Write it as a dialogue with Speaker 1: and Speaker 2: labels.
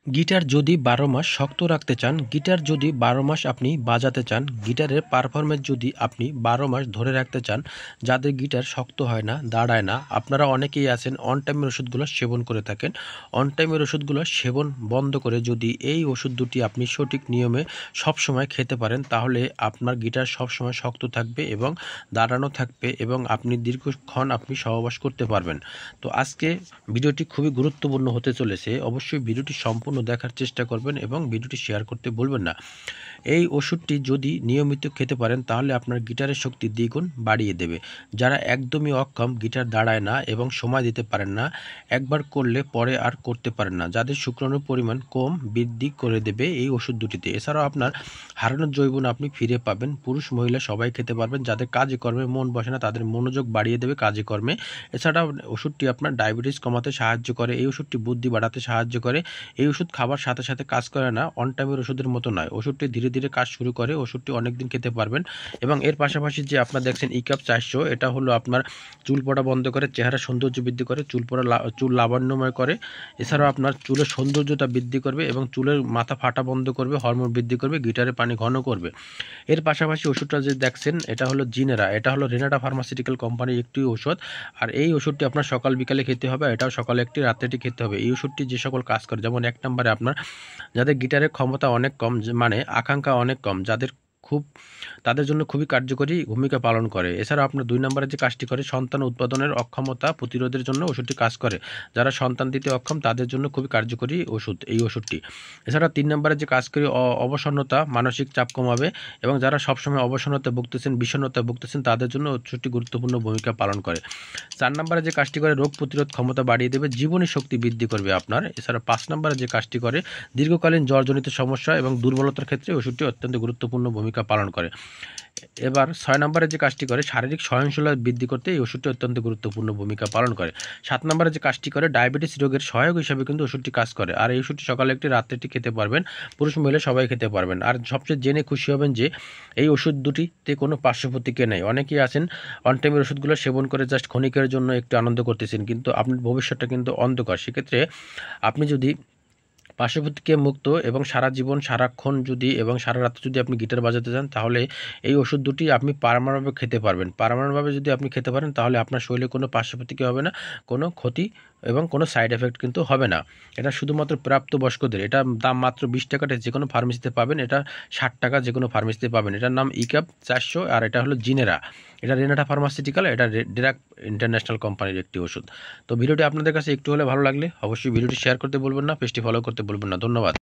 Speaker 1: Guitar যদি ১২ মাস শক্ত রাখতে চান, গিটার যদি ১২ মাস আপনি বাজাতে চান, গিটারের পারফরম্যান্স যদি আপনি ১২ মাস ধরে রাখতে চান, যাদের গিটার শক্ত হয় না, দাঁড়ায় না, আপনারা অনেকেই আছেন অন টাইমের ওষুধগুলো সেবন করে থাকেন। অন টাইমের ওষুধগুলো সেবন বন্ধ করে যদি এই ওষুধ দুটি আপনি সঠিক নিয়মে সবসময় খেতে পারেন, তাহলে আপনার গিটার সবসময় শক্ত থাকবে এবং দাঁড়ানো থাকবে এবং আপনি দীর্ঘক্ষণ আপনি সহবাস করতে পারবেন। তো আজকে ভিডিওটি খুবই গুরুত্বপূর্ণ হতে চলেছে। অবশ্যই ভিডিওটি সম্পূর্ণ দেখার চেষ্টা করবেন এবং ভিডিওটি শেয়ার করতে ভুলবেন না। এই ওষুধটি যদি নিয়মিত খেতে পারেন তাহলে আপনার গিটারের শক্তি দ্বিগুণ বাড়িয়ে দেবে। যারা একদমই অক্ষম, গিটার দাঁড়ায় না এবং সময় দিতে পারেন না, একবার করলে পরে আর করতে পারেন না, যাদের শুক্রাণুর পরিমাণ কম বৃদ্ধি করে দেবে এই ওষুধ দুটিতে। এছাড়াও আপনার হারানোর যৌবন আপনি ফিরে পাবেন। পুরুষ মহিলা সবাই খেতে পারবেন। যাদের কাজে কর্মে মন বসে না তাদের মনোযোগ বাড়িয়ে দেবে কাজে কর্মে। এছাড়াও ওষুধটি আপনার ডায়াবেটিস কমাতে সাহায্য করে। এই ওষুধটি বুদ্ধি বাড়াতে সাহায্য করে। এই ওষুধ খাবার সাথে সাথে কাজ করে না, অন টাইমের ওষুধের মতো নয়। ওষুধটি ধীরে ধীরে কাজ শুরু করে। ওষুধটি অনেকদিন খেতে পারবেন। এবং এর পাশাপাশি যে আপনার দেখছেন ইকাপ 400, এটা হলো আপনার চুল পড়া বন্ধ করে, চেহারা সৌন্দর্য বৃদ্ধি করে, চুল লাবণ্যময় করে। এছাড়াও আপনার চুলের সৌন্দর্যতা বৃদ্ধি করবে এবং চুলের মাথা ফাটা বন্ধ করবে, হরমোন বৃদ্ধি করবে, গিটারে পানি ঘন করবে। এর পাশাপাশি ওষুধটা যে দেখছেন এটা হলো জিনেরা, এটা হলো রেনাটা ফার্মাসিউটিক্যাল কোম্পানির একটি ওষুধ। আর এই ওষুধটি আপনার সকাল বিকালে খেতে হবে। এটাও সকালে একটি, রাত্রে একটি খেতে হবে। এই ওষুধটি যে সকল কাজ করে, যেমন 1 নম্বরে আপনার যাদের গিটারের ক্ষমতা অনেক কম, মানে আকাঙ্ক্ষা অনেক কম, যাদের তাদের জন্য খুবই কার্যকরী ভূমিকা পালন করে। এছাড়া আপনার 2 নম্বরে যে কাজটি করে, সন্তান উৎপাদনের অক্ষমতা প্রতিরোধের জন্য ওষুধটি কাজ করে। যারা সন্তান দিতে অক্ষম তাদের জন্য খুবই কার্যকরী ওষুধ এই ওষুধটি। এছাড়া 3 নম্বরে যে কাজ করে, অবসন্নতা, মানসিক চাপ কমাবে এবং যারা সবসময় অবসন্নতায় ভুগতেছেন, বিষণ্ণতায় ভুগতেছেন তাদের জন্য ওষুধটি গুরুত্বপূর্ণ ভূমিকা পালন করে। 4 নম্বরে যে কাজটি করে, রোগ প্রতিরোধ ক্ষমতা বাড়িয়ে দেবে, জীবনী শক্তি বৃদ্ধি করবে আপনার। এছাড়া 5 নম্বরে যে কাজটি করে, দীর্ঘকালীন জ্বরজনিত সমস্যা এবং দুর্বলতার ক্ষেত্রে ওষুধটি অত্যন্ত গুরুত্বপূর্ণ ভূমিকা পালন করে। এবার 6 নম্বরে যে কাজটি করে, শারীরিক সহনশীলতা বৃদ্ধি করতে এই ওষুধটি অত্যন্ত গুরুত্বপূর্ণ ভূমিকা পালন করে। 7 নম্বরে যে কাজটি করে, ডায়াবেটিস রোগের সহায়ক হিসেবে কিন্তু ওষুধটি কাজ করে। আর এই ওষুধটি সকালে একটি, রাত্রে একটি খেতে পারবেন। পুরুষ মহিলা সবাই খেতে পারবেন। আর সবচেয়ে জেনে খুশি হবেন যে এই ওষুধ দুটিতে কোনো পার্শ্ব প্রতিক্রিয়া নেই। অনেকেই আছেন অন টাইমের ওষুধগুলো সেবন করে জাস্ট ক্ষণিকের জন্য একটু আনন্দ করতেছেন, কিন্তু আপনার ভবিষ্যৎটা কিন্তু অন্ধকার। সেক্ষেত্রে আপনি যদি পার্শ্বপ্রতিক্রিয়া মুক্ত এবং সারা জীবন সারাক্ষণ যদি এবং সারা রাত যদি আপনি গিটার বাজাতে চান, তাহলে এই ওষুধ দুটি আপনি পারমাণবিকভাবে খেতে পারবেন। পারমাণবিকভাবে যদি আপনি খেতে পারেন তাহলে আপনার শরীরে কোনো পার্শ্বপ্রতিক্রিয়া হবে না, কোনো ক্ষতি এবং কোনো সাইড এফেক্ট কিন্তু হবে না। এটা শুধুমাত্র প্রাপ্তবয়স্কদের। এটা দাম মাত্র 20 টাকাতে যে কোনো ফার্মেসিতে পাবেন। এটা 60 টাকা যে কোনো ফার্মেসিতে পাবেন। এটার নাম ইকাপ 400 আর এটা হলো জিনেরা। এটা রেনাটা ফার্মাসিউটিক্যাল, এটা ডেরাক ইন্টারন্যাশনাল কোম্পানির একটি ওষুধ। তো ভিডিওটি আপনাদের কাছে একটু হলে ভালো লাগলে অবশ্যই ভিডিওটি শেয়ার করতে বলবেন না, পেজটি ফলো করতে বলবেন না। ধন্যবাদ।